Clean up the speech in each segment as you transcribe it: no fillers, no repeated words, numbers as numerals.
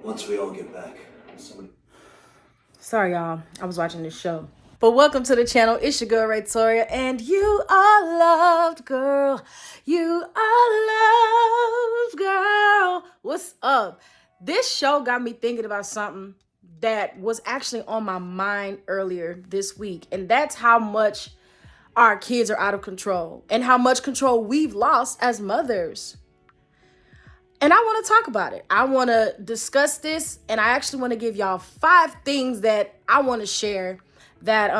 Once we all get back, somebody. Sorry, y'all. I was watching this show. But welcome to the channel. It's your girl, Raytoria, and you are loved, girl. You are loved, girl. What's up? This show got me thinking about something that was actually on my mind earlier this week, and that's how much our kids are out of control and how much control we've lost as mothers. And I want to talk about it. I want to discuss this, and I actually want to give y'all 5 things that I want to share that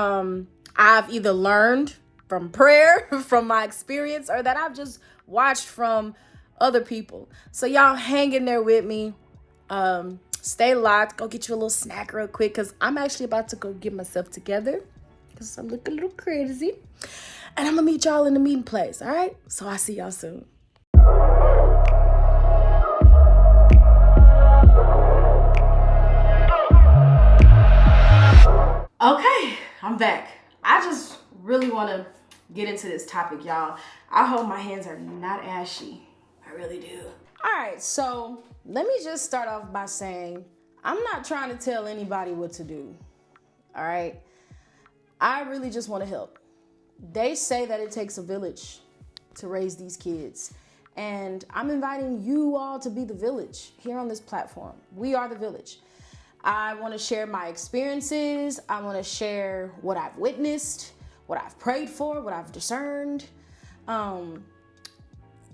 I've either learned from prayer, from my experience, or that I've just watched from other people. So y'all hang in there with me. Stay locked. Go get you a little snack real quick, because I'm actually about to go get myself together because I look a little crazy. And I'm going to meet y'all in the meeting place, all right? So I'll see y'all soon. Okay, I'm back. I just really want to get into this topic, y'all. I hope my hands are not ashy. I really do. All right, so let me just start off by saying I'm not trying to tell anybody what to do. All right? I really just want to help. They say that it takes a village to raise these kids. And I'm inviting you all to be the village here on this platform. We are the village. I want to share my experiences. I want to share what I've witnessed, what I've prayed for, what I've discerned. And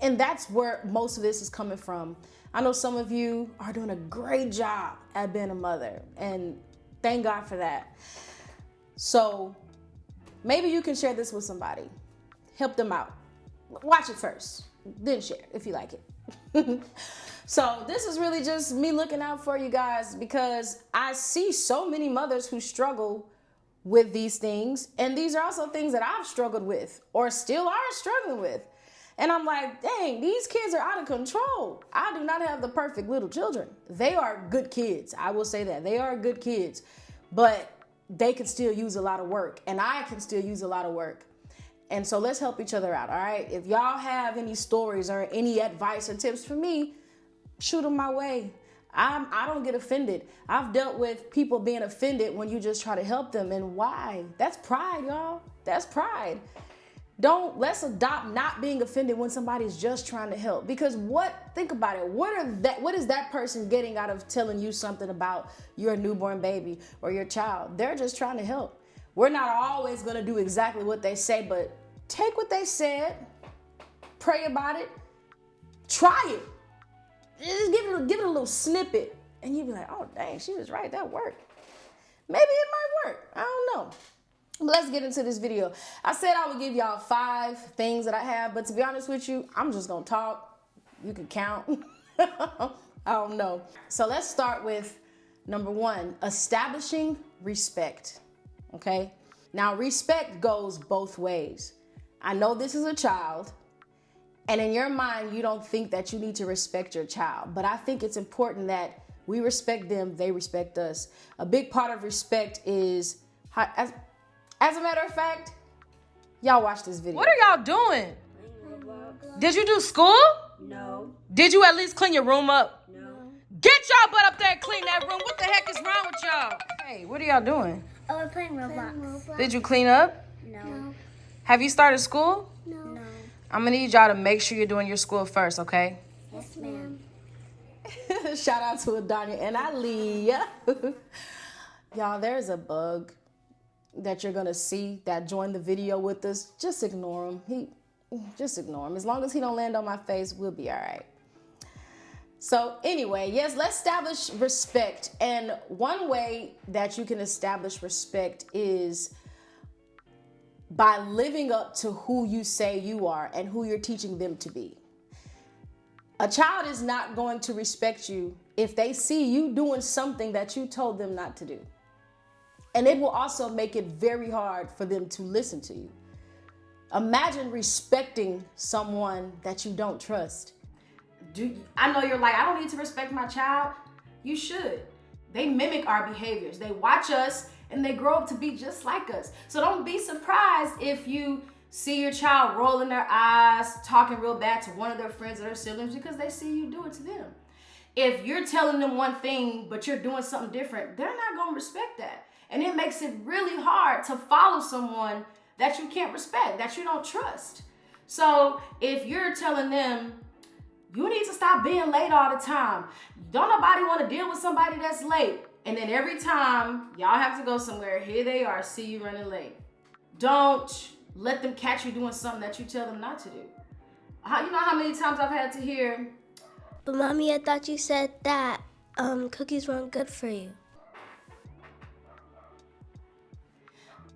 that's where most of this is coming from. I know some of you are doing a great job at being a mother, and thank God for that. So maybe you can share this with somebody. Help them out. Watch it first, then share if you like it. So this is really just me looking out for you guys, because I see so many mothers who struggle with these things. And these are also things that I've struggled with or still are struggling with. And I'm like, dang, these kids are out of control. I do not have the perfect little children. They are good kids. I will say that. They are good kids. But they can still use a lot of work. And I can still use a lot of work. And so let's help each other out, all right? If y'all have any stories or any advice or tips for me, shoot them my way. I don't get offended. I've dealt with people being offended when you just try to help them. And why? That's pride, y'all. That's pride. Let's adopt not being offended when somebody's just trying to help. Because think about it. What is that person getting out of telling you something about your newborn baby or your child? They're just trying to help. We're not always going to do exactly what they say, but take what they said, pray about it, try it. Just give it a little snippet, and you'd be like, oh, dang, she was right. That worked. Maybe it might work. I don't know. But let's get into this video. I said I would give y'all 5 things that I have, but to be honest with you, I'm just going to talk. You can count. I don't know. So let's start with number 1, establishing respect. Okay? Now, respect goes both ways. I know this is a child, and in your mind, you don't think that you need to respect your child. But I think it's important that we respect them, they respect us. A big part of respect is, as a matter of fact, y'all watch this video. What are y'all doing? Did you do school? No. Did you at least clean your room up? No. Get y'all butt up there and clean that room. What the heck is wrong with y'all? Hey, what are y'all doing? Oh, we're playing Roblox. Did you clean up? No. Have you started school? No. I'm gonna need y'all to make sure you're doing your school first, okay? Yes, ma'am. Shout out to Adanya and Aliyah. Y'all, there's a bug that you're gonna see that joined the video with us. Just ignore him. Just ignore him. As long as he don't land on my face, we'll be all right. So anyway, yes, let's establish respect. And one way that you can establish respect is by living up to who you say you are and who you're teaching them to be. A child is not going to respect you if they see you doing something that you told them not to do. And it will also make it very hard for them to listen to you. Imagine respecting someone that you don't trust. I know you're like, I don't need to respect my child. You should. They mimic our behaviors. They watch us and they grow up to be just like us. So don't be surprised if you see your child rolling their eyes, talking real bad to one of their friends or their siblings, because they see you do it to them. If you're telling them one thing, but you're doing something different, they're not going to respect that. And it makes it really hard to follow someone that you can't respect, that you don't trust. So if you're telling them, you need to stop being late all the time. Don't nobody want to deal with somebody that's late. And then every time y'all have to go somewhere, here they are, see you running late. Don't let them catch you doing something that you tell them not to do. You know how many times I've had to hear, But Mommy, I thought you said that cookies weren't good for you.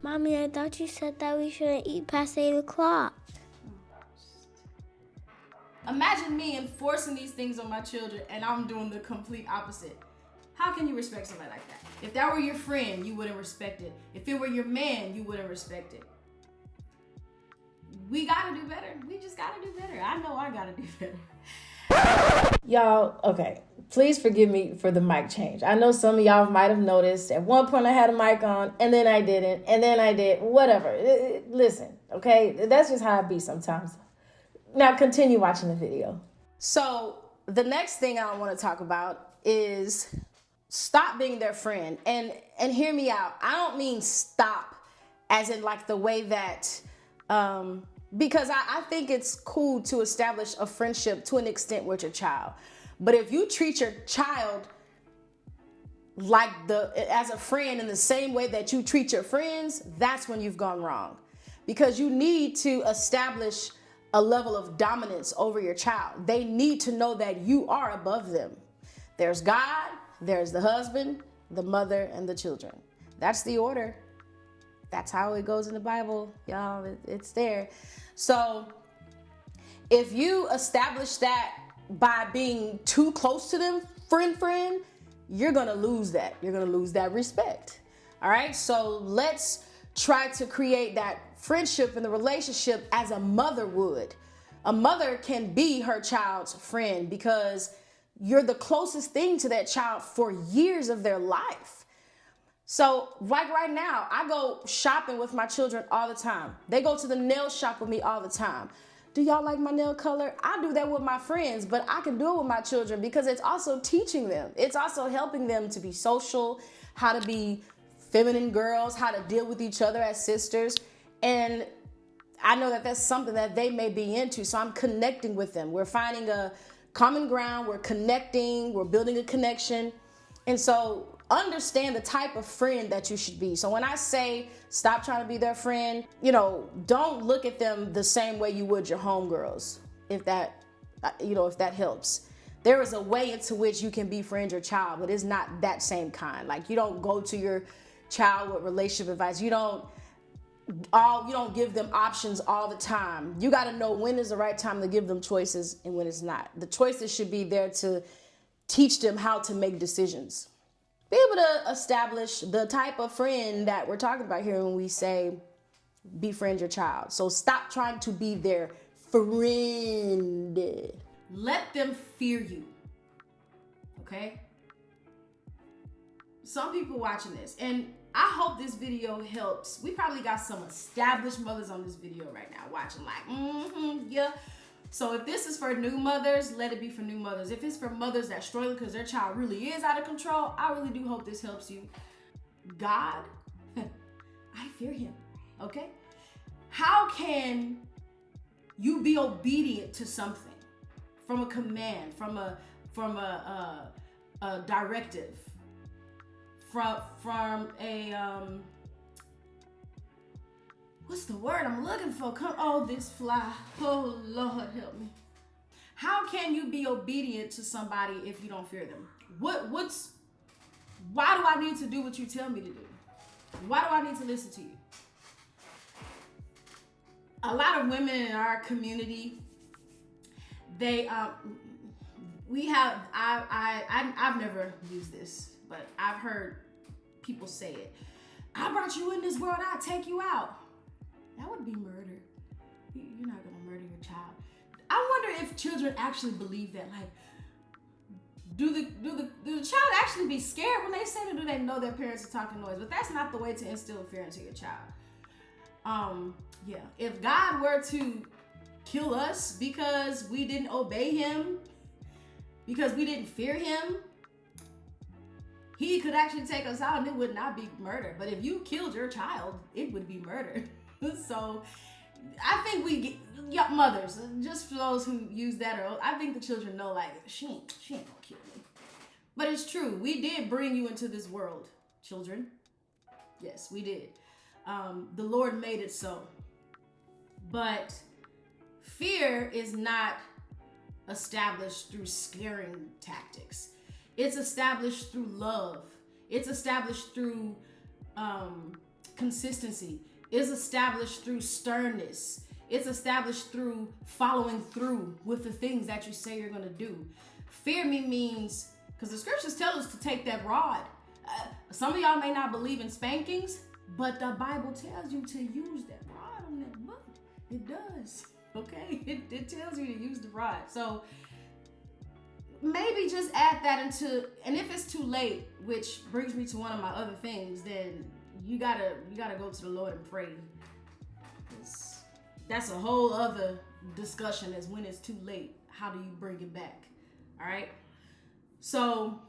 Mommy, I thought you said that we shouldn't eat past 8 o'clock. imagine me enforcing these things on my children and I'm doing the complete opposite. How can you respect somebody like that? If that were your friend, you wouldn't respect it. If it were your man, you wouldn't respect it. We gotta do better. We just gotta do better. I know I gotta do better. Y'all, okay, please forgive me for the mic change. I know some of y'all might have noticed at one point I had a mic on and then I didn't and then I did, whatever. Listen, okay, that's just how I be sometimes. Now continue watching the video. So the next thing I want to talk about is stop being their friend. And hear me out. I don't mean stop as in like the way that, because I think it's cool to establish a friendship to an extent with your child. But if you treat your child like as a friend in the same way that you treat your friends, that's when you've gone wrong. Because you need to establish a level of dominance over your child. They need to know that you are above them. There's God, there's the husband, the mother, and the children. That's the order. That's how it goes in the Bible, y'all. It's there. So if you establish that by being too close to them, friend, you're gonna lose that. You're gonna lose that respect. All right, so let's try to create that friendship in the relationship as a mother would. A mother can be her child's friend because you're the closest thing to that child for years of their life. So like right now, I go shopping with my children all the time. They go to the nail shop with me all the time. Do y'all like my nail color? I do that with my friends, but I can do it with my children because it's also teaching them. It's also helping them to be social, how to be feminine girls, how to deal with each other as sisters. And I know that that's something that they may be into. So I'm connecting with them. We're finding a common ground. We're connecting. We're building a connection. And so understand the type of friend that you should be. So when I say stop trying to be their friend, don't look at them the same way you would your homegirls, if that helps. There is a way into which you can befriend your child, but it's not that same kind. Like you don't go to your child with relationship advice. You don't give them options all the time. You got to know when is the right time to give them choices and when it's not. The choices should be there to teach them how to make decisions. Be able to establish the type of friend that we're talking about here when we say befriend your child. So stop trying to be their friend. Let them fear you. Okay? Some people watching this, and I hope this video helps. We probably got some established mothers on this video right now watching like, yeah. So if this is for new mothers, let it be for new mothers. If it's for mothers that struggle because their child really is out of control, I really do hope this helps you. God, I fear him, okay? How can you be obedient to something from a command, from a directive, from a what's the word I'm looking for? This fly. Oh, Lord, help me. How can you be obedient to somebody if you don't fear them? Why do I need to do what you tell me to do? Why do I need to listen to you? A lot of women in our community, I've never used this, but I've heard people say it. I brought you in this world, I'll take you out. That would be murder. You're not gonna murder your child. I wonder if children actually believe that. Like, do the child actually be scared when they say that? Do they know their parents are talking noise? But that's not the way to instill fear into your child. Yeah. If God were to kill us because we didn't obey him, because we didn't fear him, he could actually take us out and it would not be murder. But if you killed your child, it would be murder. So I think mothers, just for those who use that, or I think the children know, like, she ain't gonna kill me. But it's true. We did bring you into this world, children. Yes, we did. The Lord made it so. But fear is not established through scaring tactics. It's established through love. It's established through consistency. It's established through sternness. It's established through following through with the things that you say you're gonna do. Fear me means, because the scriptures tell us to take that rod. Some of y'all may not believe in spankings, but the Bible tells you to use that rod on that butt. It does, okay? It tells you to use the rod. So maybe just add that into, and if it's too late, which brings me to one of my other things, then you gotta go to the Lord and pray. That's a whole other discussion, is when it's too late. How do you bring it back? All right. So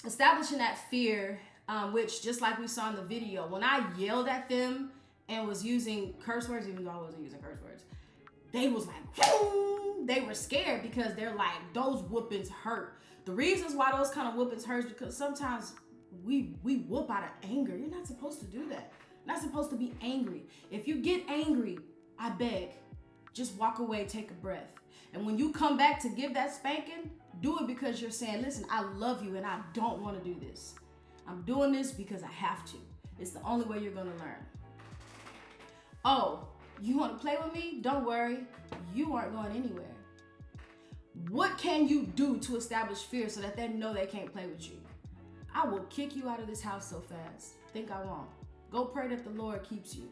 establishing that fear, which just like we saw in the video, when I yelled at them and was using curse words, even though I wasn't using curse words, they was like, whoo! They were scared because they're like, those whoopings hurt. The reasons why those kind of whoopings hurt is because sometimes we whoop out of anger. You're not supposed to do that. You're not supposed to be angry. If you get angry, I beg, just walk away, take a breath. And when you come back to give that spanking, do it because you're saying, listen, I love you and I don't want to do this. I'm doing this because I have to. It's the only way you're going to learn. Oh, you want to play with me? Don't worry. You aren't going anywhere. What can you do to establish fear so that they know they can't play with you? I will kick you out of this house so fast. Think I won't. Go pray that the Lord keeps you.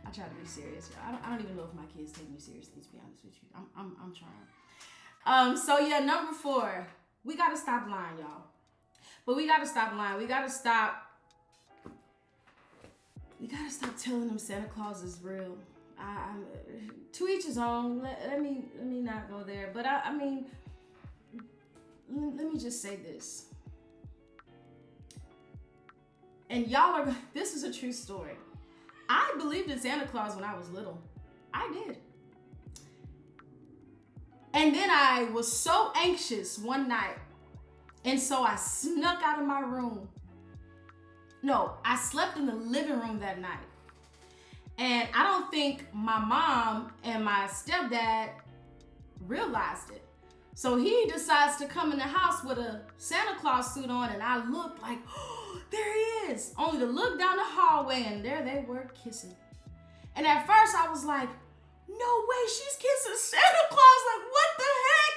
I try to be serious, y'all. I don't even know if my kids take me seriously, to be honest with you. I'm trying. So yeah, number 4, we gotta stop lying, y'all. But we gotta stop lying. We gotta stop telling them Santa Claus is real. To each his own. Let me not go there. But I mean, let me just say this. And y'all this is a true story. I believed in Santa Claus when I was little. I did. And then I was so anxious one night. And so I snuck out of my room. No, I slept in the living room that night. And I don't think my mom and my stepdad realized it. So he decides to come in the house with a Santa Claus suit on, and I looked like, oh, there he is. Only to look down the hallway, and there they were kissing. And at first I was like, no way, she's kissing Santa Claus. Like, what the heck?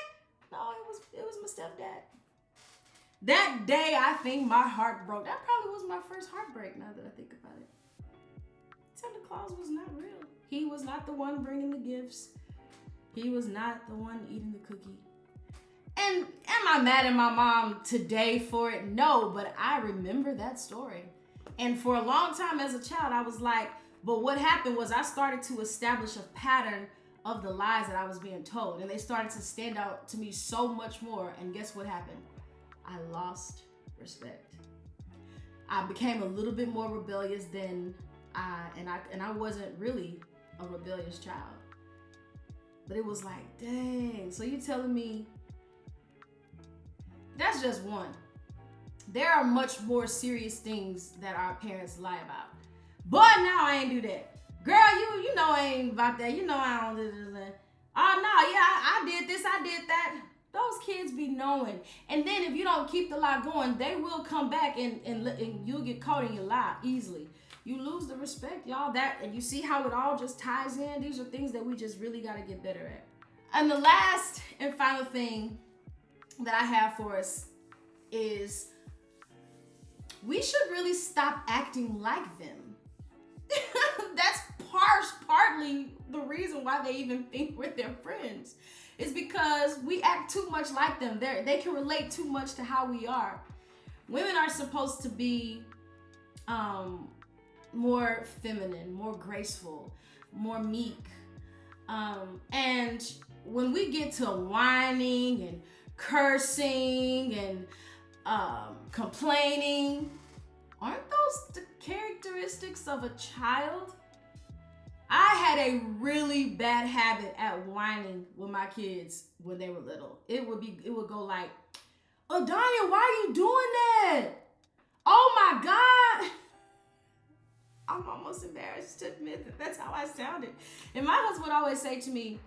No, it was my stepdad. That day, I think my heart broke. That probably was my first heartbreak, now that I think about it. Santa Claus was not real. He was not the one bringing the gifts. He was not the one eating the cookie. And am I mad at my mom today for it? No, but I remember that story. And for a long time as a child, I was like, but what happened was I started to establish a pattern of the lies that I was being told. And they started to stand out to me so much more. And guess what happened? I lost respect. I became a little bit more rebellious than I wasn't really a rebellious child. But it was like, dang. So you telling me that's just one. There are much more serious things that our parents lie about. But now I ain't do that. Girl, you know I ain't about that. You know I don't do this. Oh no, yeah, I did this, I did that. Those kids be knowing. And then if you don't keep the lie going, they will come back and you'll get caught in your lie easily. You lose the respect, y'all. And you see how it all just ties in? These are things that we just really got to get better at. And the last and final thing that I have for us is we should really stop acting like them. That's partly the reason why they even think we're their friends. It's because we act too much like them. They can relate too much to how we are. Women are supposed to be more feminine, more graceful, more meek. And when we get to whining and cursing and complaining, aren't those the characteristics of a child? I had a really bad habit at whining with my kids when they were little. It would go like, "Oh, Danya, why are you doing that? Oh my God." I'm almost embarrassed to admit that that's how I sounded. And my husband would always say to me,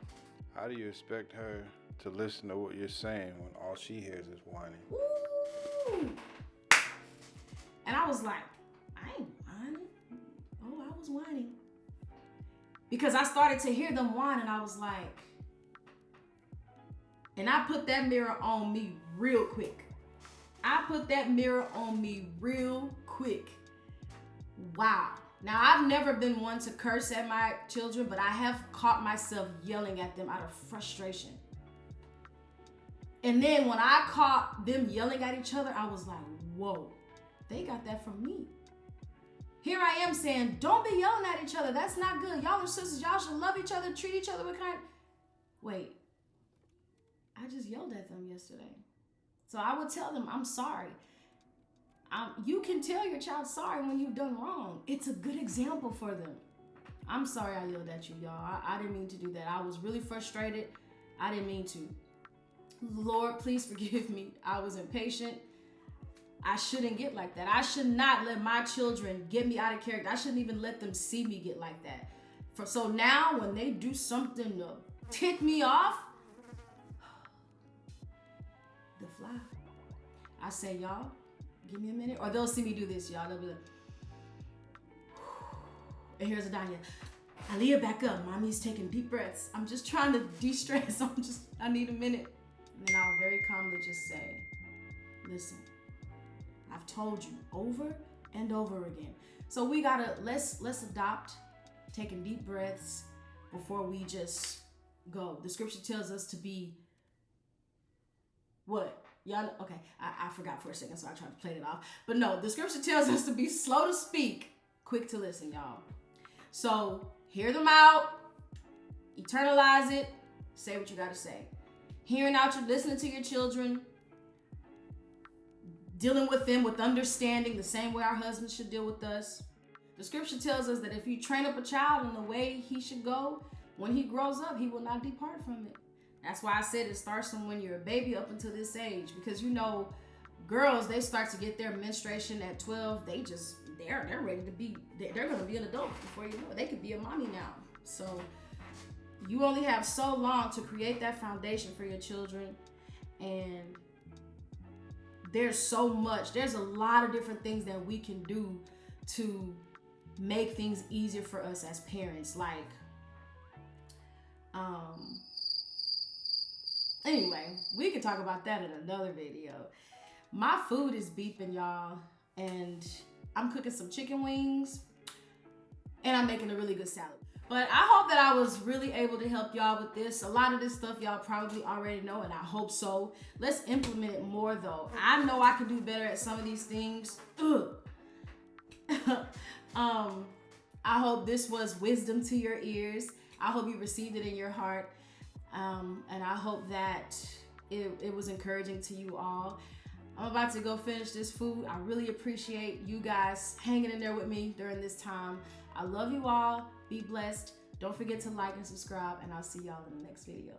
how do you expect her to listen to what you're saying when all she hears is whining? "Ooh." And I was like, I ain't whining. Oh, I was whining. Because I started to hear them whine, and I was like, and I put that mirror on me real quick. Wow. Now, I've never been one to curse at my children, but I have caught myself yelling at them out of frustration. And then when I caught them yelling at each other, I was like, whoa, they got that from me. Here I am saying, don't be yelling at each other. That's not good. Y'all are sisters. Y'all should love each other, treat each other with kind. Wait, I just yelled at them yesterday. So I would tell them, I'm sorry. You can tell your child sorry when you've done wrong. It's a good example for them. I'm sorry I yelled at you, y'all. I didn't mean to do that. I was really frustrated. I didn't mean to. Lord, please forgive me. I was impatient. I shouldn't get like that. I should not let my children get me out of character. I shouldn't even let them see me get like that. So now when they do something to tick me off, the fly. I say, y'all, give me a minute. Or they'll see me do this, y'all. They'll be like, and here's Adanya. Aaliyah, back up. Mommy's taking deep breaths. I'm just trying to de-stress. I need a minute. And then I'll very calmly just say, listen, I've told you over and over again. So we gotta, let's adopt taking deep breaths before we just go. The scripture tells us to be what? Y'all, okay, I forgot for a second, so I tried to play it off. But no, the scripture tells us to be slow to speak, quick to listen, y'all. So hear them out, internalize it, say what you gotta say. Hearing out, you're listening to your children, dealing with them with understanding the same way our husbands should deal with us. The scripture tells us that if you train up a child in the way he should go, when he grows up, he will not depart from it. That's why I said it starts from when you're a baby up until this age. Because you know, girls, they start to get their menstruation at 12. They're ready to be, they're gonna be an adult before you know it. They could be a mommy now. So you only have so long to create that foundation for your children. And there's a lot of different things that we can do to make things easier for us as parents. Like, anyway, we can talk about that in another video. My food is beeping, y'all, and I'm cooking some chicken wings, and I'm making a really good salad. But I hope that I was really able to help y'all with this. A lot of this stuff y'all probably already know, and I hope so. Let's implement it more, though. I know I can do better at some of these things. I hope this was wisdom to your ears. I hope you received it in your heart. And I hope that it was encouraging to you all. I'm about to go finish this food. I really appreciate you guys hanging in there with me during this time. I love you all. Be blessed. Don't forget to like and subscribe, and I'll see y'all in the next video.